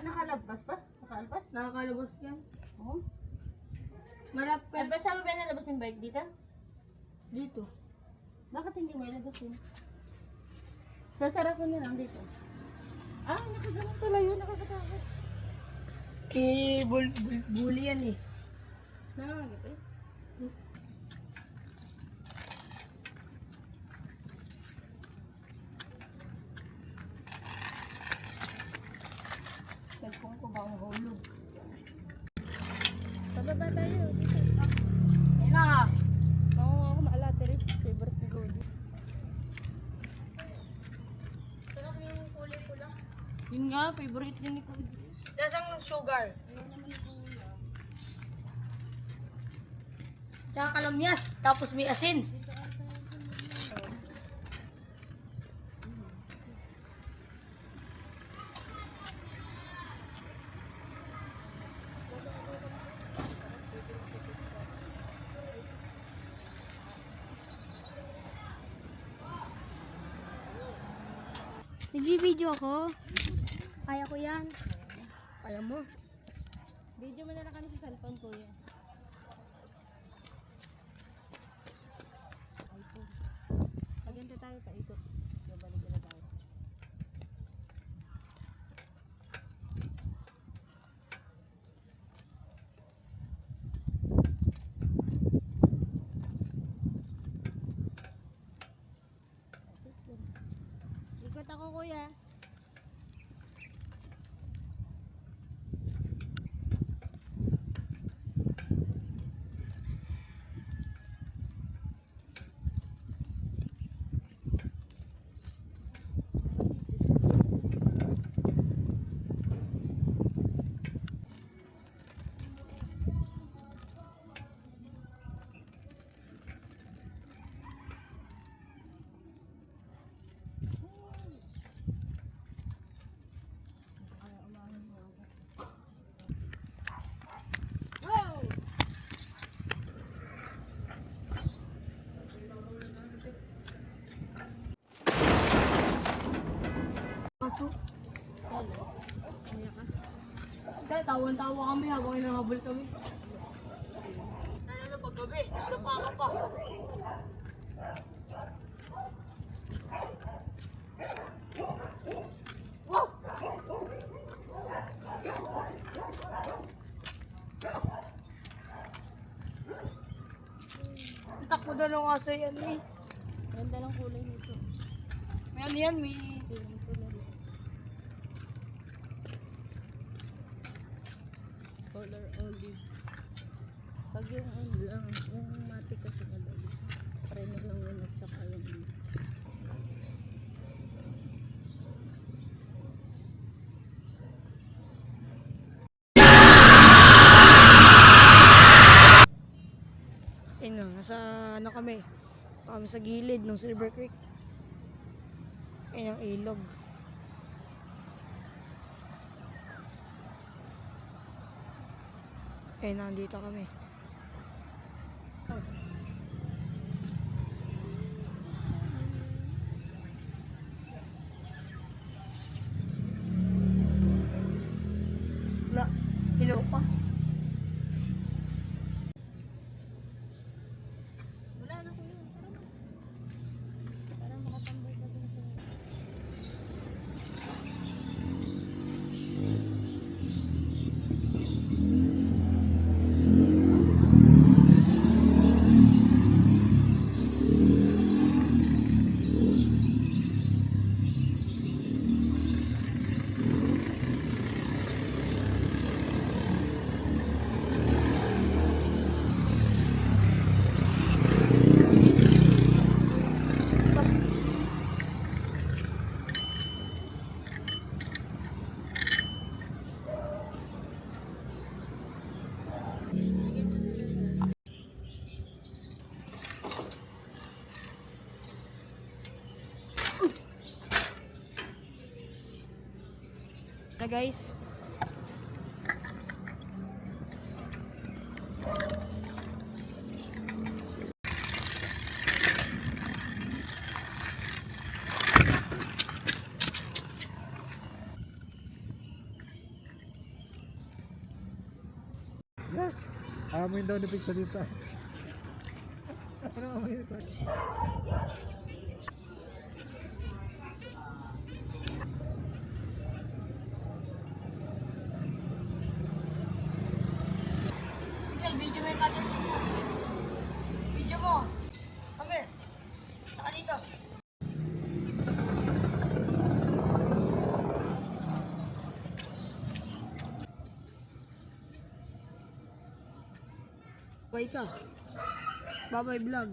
nakalabas ba? Nakalabas? Nakakalabas yan. Oo. Malapit. Ay, basta mo ba nalabas yung bike dito? Dito. Bakit hindi mo ilabas yun? Sasara ko na lang dito. Ah, nakaganon pala yun. Nakakatakot. Bully yan eh. Nakakagap eh. Cellphone ko ba ang hulog? Pababa tayo. Dito. Ayun na. Oo, ako maalateris. Favorite ni Goldie. Sarap yung kulay pula. Yun nga, favorite din ni Goldie. Lasang sugar. Tsaka kalamyas. Tapos may asin. Nagbi-video ako. Kaya ko yan. Kaya mo. Video mo na lang kami sa cellphone ko yan. Paganda tayo, paikot. Babalik na tayo. Ikot ako, kuya. Kaso, Hello. Kaya ka? dahil tawan-tawa kami habang hinahabol kami. Ano paggabi? Napa ka pa. Wow! Takbo na ng aso yan eh. Ganda ng kulay nito. May ano yan, may... Silang kulay. Color olive. Pag yung ano lang, yung mati kasi madali. Preno lang yun at saka yung Ayun na, nasa ano kami sa gilid ng Silver Creek. Ayun ang ilog. Ayun, nandito kami. Wala, ilaw pa. wala na ko yun. Parang makatambay ka din sa... Na guys. Amoy daw ni Pigsalita. Ano amoy nito? Michelle, video mo yung camera mo. Video mo. Kami. Saka dito. Bye ka. Bye-bye vlog.